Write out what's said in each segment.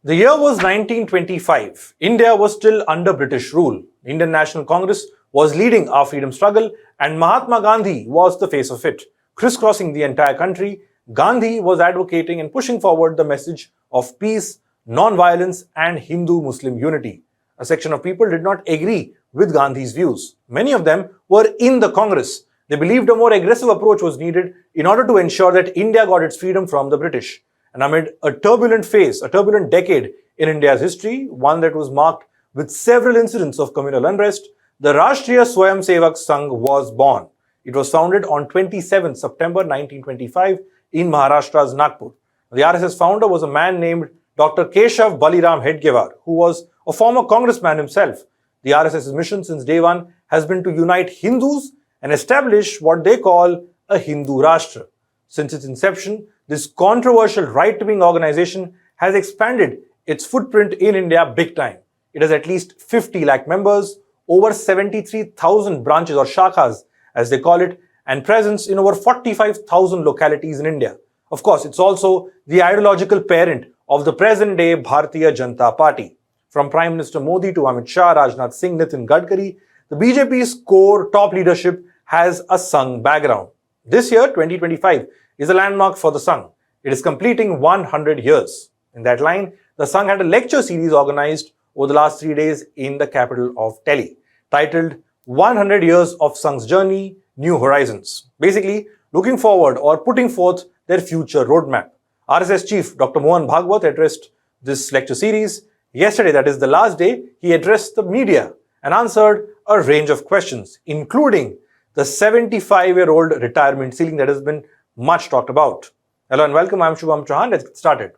The year was 1925. India was still under British rule. Indian National Congress was leading our freedom struggle and Mahatma Gandhi was the face of it. Crisscrossing the entire country, Gandhi was advocating and pushing forward the message of peace, non-violence and Hindu-Muslim unity. A section of people did not agree with Gandhi's views. Many of them were in the Congress. They believed a more aggressive approach was needed in order to ensure that India got its freedom from the British. And amid a turbulent phase, a turbulent decade in India's history, one that was marked with several incidents of communal unrest, the Rashtriya Swayamsevak Sangh was born. It was founded on 27 September 1925 in Maharashtra's Nagpur. The RSS founder was a man named Dr. Keshav Baliram Hedgewar, who was a former congressman himself. The RSS's mission since day one has been to unite Hindus and establish what they call a Hindu Rashtra. Since its inception, this controversial right-wing organization has expanded its footprint in India big time. It has at least 50 lakh members, over 73,000 branches or shakhas as they call it, and presence in over 45,000 localities in India. Of course, it's also the ideological parent of the present-day Bharatiya Janata Party. From Prime Minister Modi to Amit Shah, Rajnath Singh, Nitin Gadkari, the BJP's core top leadership has a Sangh background. This year, 2025, is a landmark for the Sangh. It is completing 100 years. In that line, the Sangh had a lecture series organized over the last 3 days in the capital of Delhi, titled 100 Years of Sangh's Journey, New Horizons. Basically, looking forward or putting forth their future roadmap. RSS Chief Dr. Mohan Bhagwat addressed this lecture series. Yesterday, that is the last day, he addressed the media and answered a range of questions, including the 75-year-old retirement ceiling that has been much talked about. Hello and welcome, I'm Shubham Chauhan. Let's get started.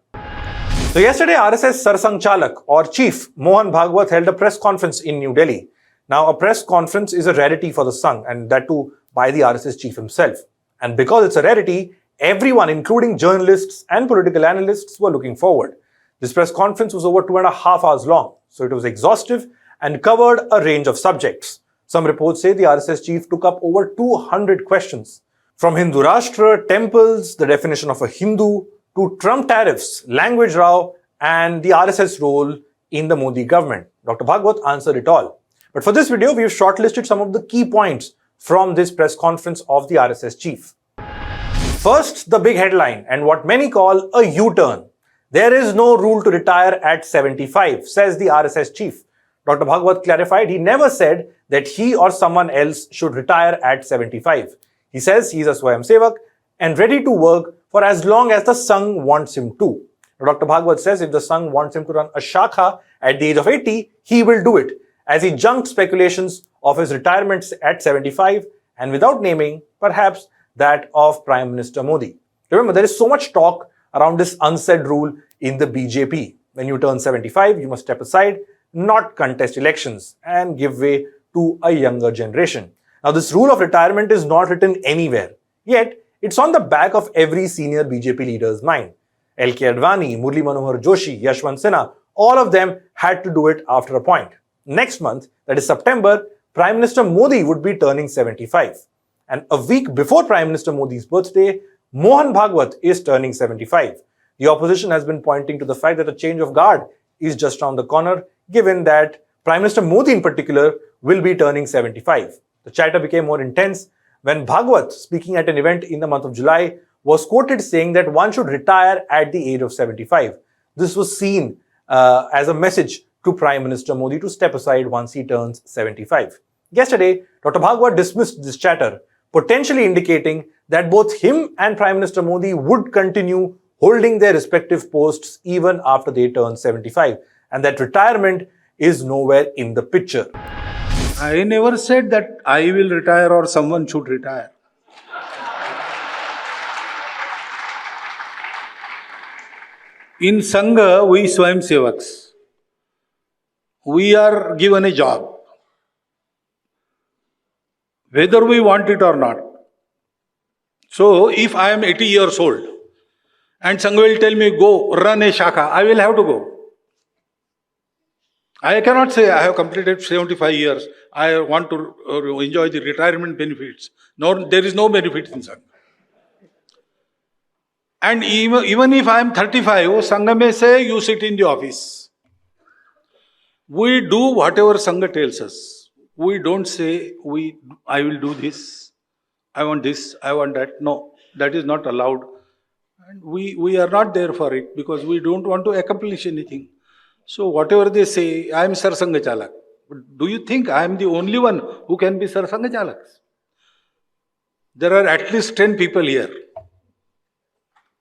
So yesterday, RSS Sarsang Chalak or Chief Mohan Bhagwat held a press conference in New Delhi. Now, a press conference is a rarity for the Sangh, and that too by the RSS chief himself. And because it's a rarity, everyone, including journalists and political analysts, were looking forward. This press conference was over 2.5 hours long, so it was exhaustive and covered a range of subjects. Some reports say the RSS chief took up over 200 questions. From Hindu Rashtra, temples, the definition of a Hindu, to Trump tariffs, language row, and the RSS role in the Modi government. Dr. Bhagwat answered it all. But for this video, we've shortlisted some of the key points from this press conference of the RSS chief. First, the big headline and what many call a U-turn. There is no rule to retire at 75, says the RSS chief. Dr. Bhagwat clarified he never said that he or someone else should retire at 75. He says he's a Swayamsevak and ready to work for as long as the Sangh wants him to. Dr. Bhagwat says if the Sangh wants him to run a shakha at the age of 80, he will do it, as he junked speculations of his retirement at 75 and without naming, perhaps, that of Prime Minister Modi. Remember, there is so much talk around this unsaid rule in the BJP. When you turn 75, you must step aside, not contest elections, and give way to a younger generation. Now, this rule of retirement is not written anywhere, yet it's on the back of every senior BJP leader's mind. L.K. Advani, Murli Manohar Joshi, Yashwant Sinha, all of them had to do it after a point. Next month, that is September, Prime Minister Modi would be turning 75. And a week before Prime Minister Modi's birthday, Mohan Bhagwat is turning 75. The opposition has been pointing to the fact that a change of guard is just around the corner, given that Prime Minister Modi in particular will be turning 75. The chatter became more intense when Bhagwat, speaking at an event in the month of July, was quoted saying that one should retire at the age of 75. This was seen as a message to Prime Minister Modi to step aside once he turns 75. Yesterday, Dr. Bhagwat dismissed this chatter, potentially indicating that both him and Prime Minister Modi would continue holding their respective posts even after they turn 75, and that retirement is nowhere in the picture. I never said that I will retire or someone should retire. In Sangha, we Swayamsevaks, we are given a job, whether we want it or not. So, if I am 80 years old and Sangha will tell me, go run a shakha, I will have to go. I cannot say I have completed 75 years, I want to enjoy the retirement benefits. No, there is no benefit in Sangha. And even if I am 35, Sangha may say, you sit in the office. We do whatever Sangha tells us. We don't say, I will do this, I want this, I want that. No, that is not allowed. And we are not there for it because we don't want to accomplish anything. So whatever they say, I am Sar Sangha Chalak. But do you think I am the only one who can be Sar Sangha Chalak? There are at least 10 people here.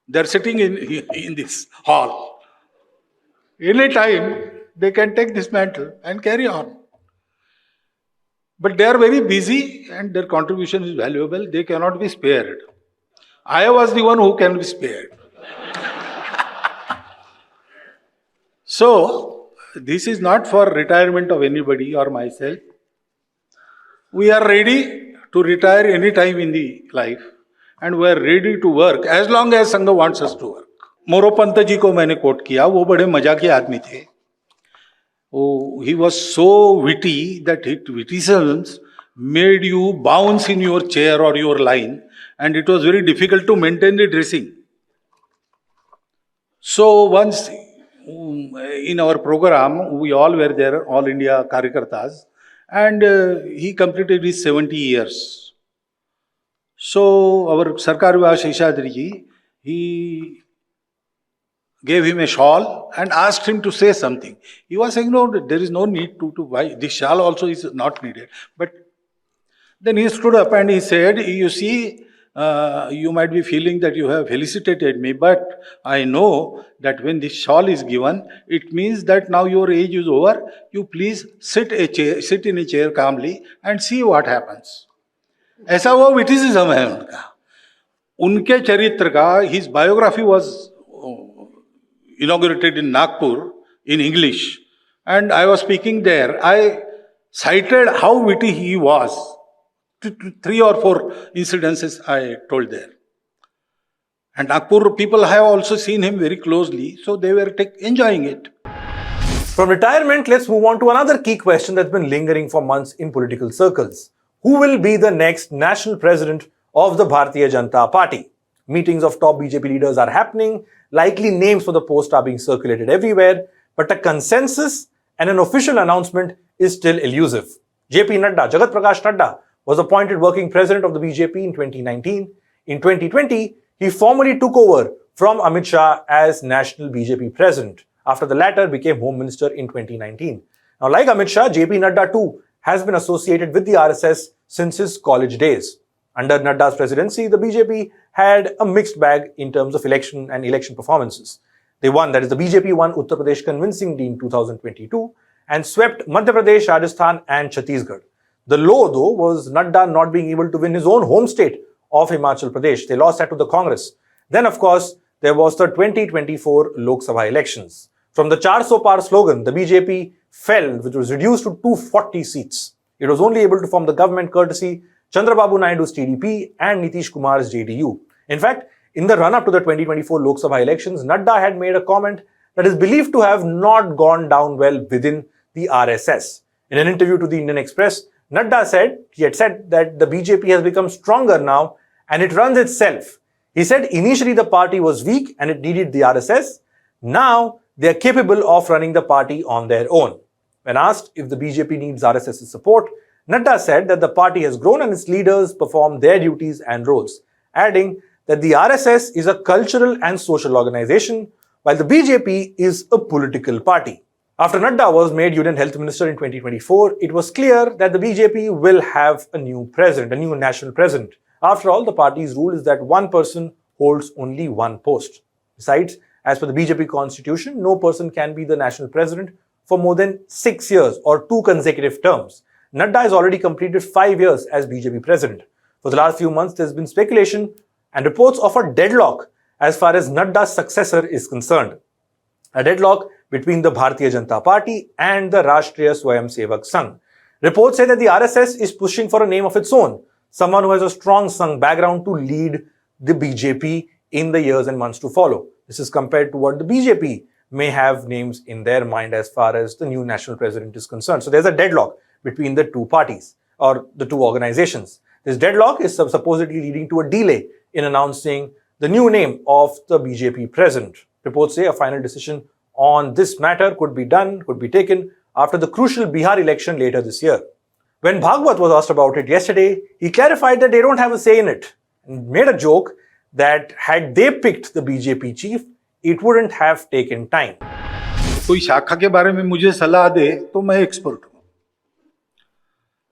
They are sitting in this hall. Any time they can take this mantle and carry on. But they are very busy and their contribution is valuable. They cannot be spared. I was the one who can be spared. So, this is not for retirement of anybody or myself. We are ready to retire any time in the life and we are ready to work as long as Sangha wants us to work. Moropant जी को मैंने coat किया, वो बड़े मजाकी आदमी थे. He was so witty that his witticisms made you bounce in your chair or your line and it was very difficult to maintain the dressing. So once in our program, we all were there, all India Karyakartas, and he completed his 70 years. So our Sarkar Vivaha Sheshadri ji, he gave him a shawl and asked him to say something. He was saying, no, there is no need to buy. This shawl also is not needed. But then he stood up and he said, you see, you might be feeling that you have felicitated me, but I know that when this shawl is given, it means that now your age is over. You please sit in a chair calmly and see what happens. ऐसा वो विटिसिज्म है उनका. उनके चरित्र का, his biography was inaugurated in Nagpur in English, and I was speaking there. I cited how witty he was. 3 or 4 incidences I told there. And Nagpur people have also seen him very closely, so they were enjoying it. From retirement, let's move on to another key question that's been lingering for months in political circles. Who will be the next national president of the Bharatiya Janata Party? Meetings of top BJP leaders are happening, likely names for the post are being circulated everywhere, but a consensus and an official announcement is still elusive. JP Nadda, Jagat Prakash Nadda, was appointed working president of the BJP in 2019. In 2020, he formally took over from Amit Shah as national BJP president, after the latter became home minister in 2019. Now, like Amit Shah, JP Nadda too has been associated with the RSS since his college days. Under Nadda's presidency, the BJP had a mixed bag in terms of election performances. The BJP won Uttar Pradesh convincingly in 2022 and swept Madhya Pradesh, Rajasthan and Chhattisgarh. The low, though, was Nadda not being able to win his own home state of Himachal Pradesh. They lost that to the Congress. Then, of course, there was the 2024 Lok Sabha elections. From the 400 Par slogan, the BJP fell, which was reduced to 240 seats. It was only able to form the government courtesy Chandrababu Naidu's TDP and Nitish Kumar's JDU. In fact, in the run-up to the 2024 Lok Sabha elections, Nadda had made a comment that is believed to have not gone down well within the RSS. In an interview to the Indian Express, Nadda said that the BJP has become stronger now and it runs itself. He said initially the party was weak and it needed the RSS. Now they are capable of running the party on their own. When asked if the BJP needs RSS's support, Nadda said that the party has grown and its leaders perform their duties and roles, adding that the RSS is a cultural and social organization, while the BJP is a political party. After Nadda was made Union Health Minister in 2024, it was clear that the BJP will have a new president, a new national president. After all, the party's rule is that one person holds only one post. Besides, as per the BJP constitution, no person can be the national president for more than 6 years or 2 consecutive terms. Nadda has already completed 5 years as BJP president. For the last few months, there's been speculation and reports of a deadlock as far as Nadda's successor is concerned. A deadlock between the Bharatiya Janata Party and the Rashtriya Swayamsevak Sangh. Reports say that the RSS is pushing for a name of its own, someone who has a strong Sangh background to lead the BJP in the years and months to follow. This is compared to what the BJP may have names in their mind as far as the new national president is concerned. So there's a deadlock between the two parties or the two organizations. This deadlock is supposedly leading to a delay in announcing the new name of the BJP president. Reports say a final decision on this matter could be taken after the crucial Bihar election later this year. When Bhagwat was asked about it yesterday, he clarified that they don't have a say in it and made a joke that had they picked the BJP chief, it wouldn't have taken time. कोई शाखा के बारे में मुझे सलाह दे तो मैं expert हूं,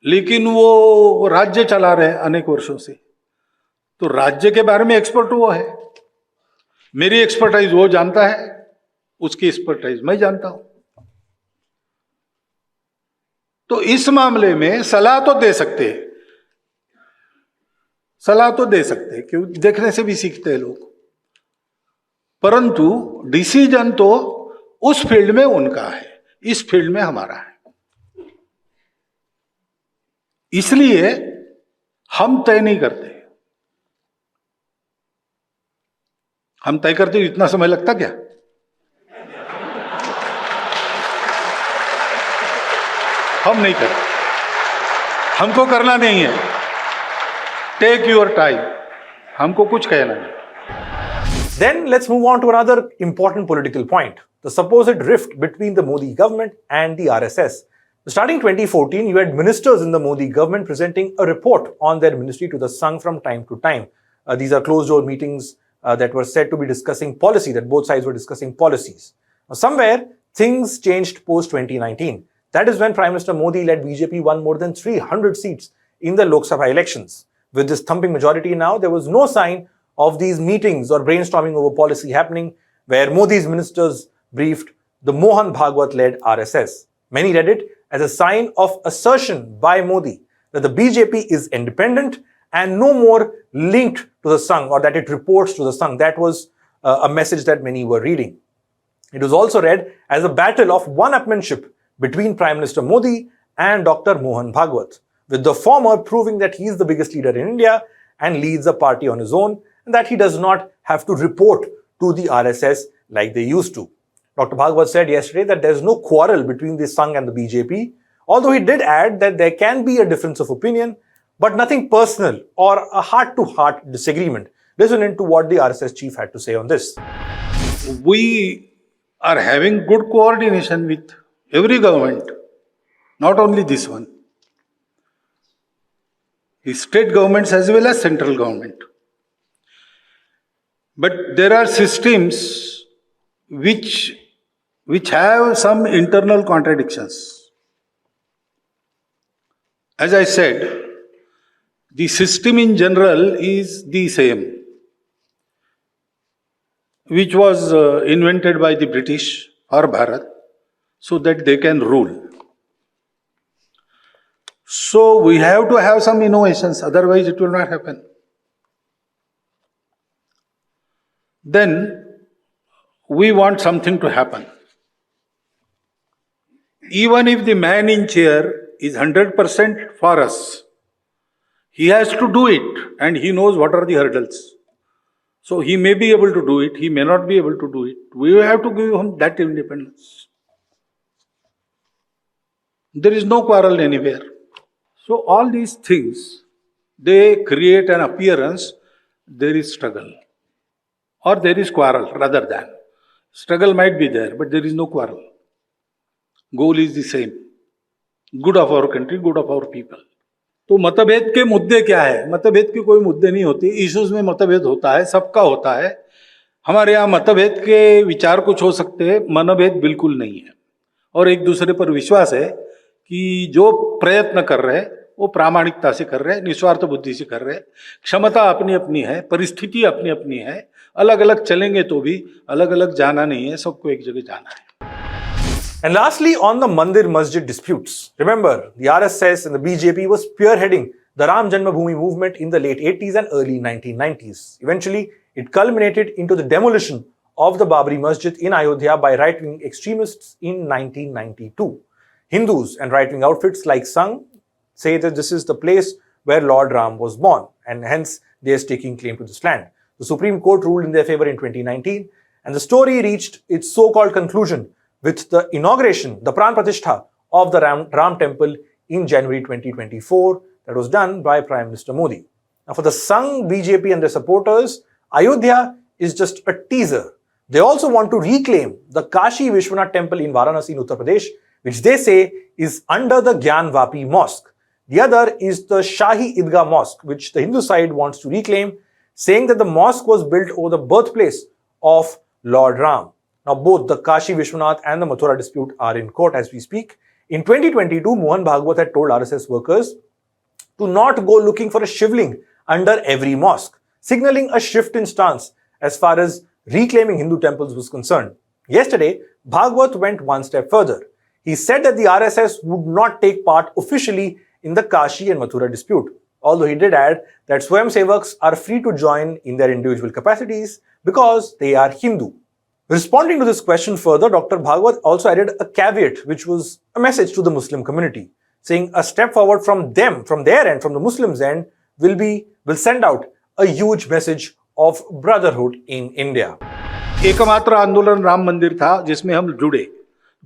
लेकिन वो राज्य चला रहे अनेक वर्षों से, तो राज्य के बारे में एक्सपर्ट वो है। मेरी एक्सपर्टाइज वो जानता है, उसकी एक्सपर्टाइज मैं जानता हूं। तो इस मामले में सलाह तो दे सकते हैं, क्यों देखने से भी सीखते हैं लोग, परंतु डिसीजन तो उस फील्ड में उनका है, इस फील्ड में हमारा है। इसलिए हम तय नहीं करते। हम तय करते इतना समय लगता क्या? हम नहीं करते, हमको करना नहीं है। टेक योर टाइम, हमको कुछ कहना नहीं। Then let's move on to another important political point, the supposed rift between the Modi government and the RSS. Starting 2014, you had ministers in the Modi government presenting a report on their ministry to the Sangh from time to time. These are closed-door meetings that were said to be discussing policy, that both sides were discussing policies. Now, somewhere, things changed post-2019. That is when Prime Minister Modi-led BJP won more than 300 seats in the Lok Sabha elections. With this thumping majority now, there was no sign of these meetings or brainstorming over policy happening, where Modi's ministers briefed the Mohan Bhagwat-led RSS. Many read it as a sign of assertion by Modi that the BJP is independent and no more linked to the Sangh, or that it reports to the Sangh. That was a message that many were reading. It was also read as a battle of one-upmanship between Prime Minister Modi and Dr. Mohan Bhagwat, with the former proving that he is the biggest leader in India and leads a party on his own, and that he does not have to report to the RSS like they used to. Dr. Bhagwat said yesterday that there is no quarrel between the Sangh and the BJP, although he did add that there can be a difference of opinion, but nothing personal or a heart-to-heart disagreement. Listen into what the RSS chief had to say on this. We are having good coordination with every government, not only this one. The state governments as well as central government. But there are systems which have some internal contradictions. As I said, the system in general is the same, which was invented by the British or Bharat so that they can rule. So we have to have some innovations, otherwise it will not happen. Then we want something to happen. Even if the man in chair is 100% for us, he has to do it, and he knows what are the hurdles. So he may be able to do it, he may not be able to do it. We have to give him that independence. There is no quarrel anywhere. So all these things, they create an appearance there is struggle, or there is quarrel rather than. Struggle might be there, but there is no quarrel. Goal is the same. Good of our country, good of our people. तो मतभेद के मुद्दे क्या है? मतभेद के कोई मुद्दे नहीं होते, इश्यूज में मतभेद होता है, सबका होता है। हमारे यहाँ मतभेद के विचार कुछ हो सकते हैं, मनभेद बिल्कुल नहीं है। और एक दूसरे पर विश्वास है कि जो प्रयत्न कर रहे हैं वो प्रामाणिकता से कर रहे हैं, निस्वार्थ बुद्धि से कर रहे हैं। क्षमता अपनी अपनी है, परिस्थिति अपनी अपनी है, अलग अलग चलेंगे तो भी अलग अलग जाना नहीं है, सबको एक जगह जाना है। And lastly, on the Mandir-Masjid disputes, remember, the RSS and the BJP was spearheading the Ram Janmabhoomi movement in the late 80s and early 1990s. Eventually, it culminated into the demolition of the Babri Masjid in Ayodhya by right-wing extremists in 1992. Hindus and right-wing outfits like Sangh say that this is the place where Lord Ram was born, and hence they are staking claim to this land. The Supreme Court ruled in their favor in 2019, and the story reached its so-called conclusion with the inauguration, the Pran Pratishtha of the Ram Temple in January 2024 that was done by Prime Minister Modi. Now for the Sangh, BJP and their supporters, Ayodhya is just a teaser. They also want to reclaim the Kashi Vishwanath temple in Varanasi in Uttar Pradesh, which they say is under the Gyan Vapi mosque. The other is the Shahi Idgah mosque, which the Hindu side wants to reclaim, saying that the mosque was built over the birthplace of Lord Ram. Now, both the Kashi Vishwanath and the Mathura dispute are in court as we speak. In 2022, Mohan Bhagwat had told RSS workers to not go looking for a shivling under every mosque, signaling a shift in stance as far as reclaiming Hindu temples was concerned. Yesterday, Bhagwat went one step further. He said that the RSS would not take part officially in the Kashi and Mathura dispute, although he did add that Swayamsevaks are free to join in their individual capacities because they are Hindu. Responding to this question further, Dr. Bhagwat also added a caveat, which was a message to the Muslim community, saying a step forward from them, from their end, from the Muslims' end, will send out a huge message of brotherhood in India. एकमात्र आंदोलन राम मंदिर था जिसमें हम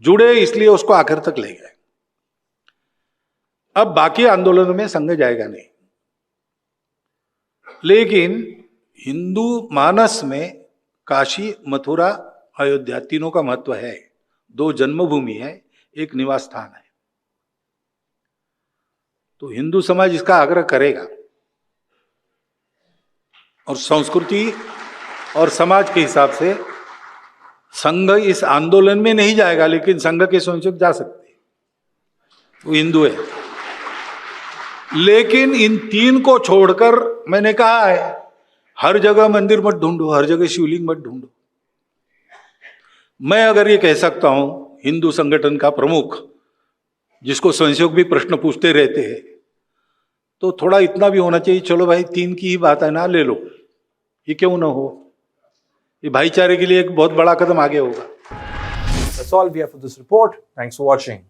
जुड़े इसलिए उसको आखिर तक ले गए। अब बाकी आंदोलनों में संघ जाएगा नहीं, लेकिन हिंदू मानस में काशी, मथुरा, अयोध्या तीनों का महत्व है। दो जन्मभूमि है, एक निवास स्थान है, तो हिंदू समाज इसका आग्रह करेगा और संस्कृति और समाज के हिसाब से संघ इस आंदोलन में नहीं जाएगा, लेकिन संघ के स्वयंसेवक जा सकते हैं, वो हिंदू है। लेकिन इन तीन को छोड़कर मैंने कहा है, हर जगह मंदिर मत ढूंढो, हर जगह शिवलिंग मत ढूंढो। मैं अगर ये कह सकता हूं, हिंदू संगठन का प्रमुख, जिसको स्वयंसेवक भी प्रश्न पूछते रहते हैं, तो थोड़ा इतना भी होना चाहिए, चलो भाई तीन की ही बात है ना, ले लो, ये क्यों ना हो। ये भाईचारे के लिए एक बहुत बड़ा कदम आगे होगा। That's all we have for this report. Thanks for watching.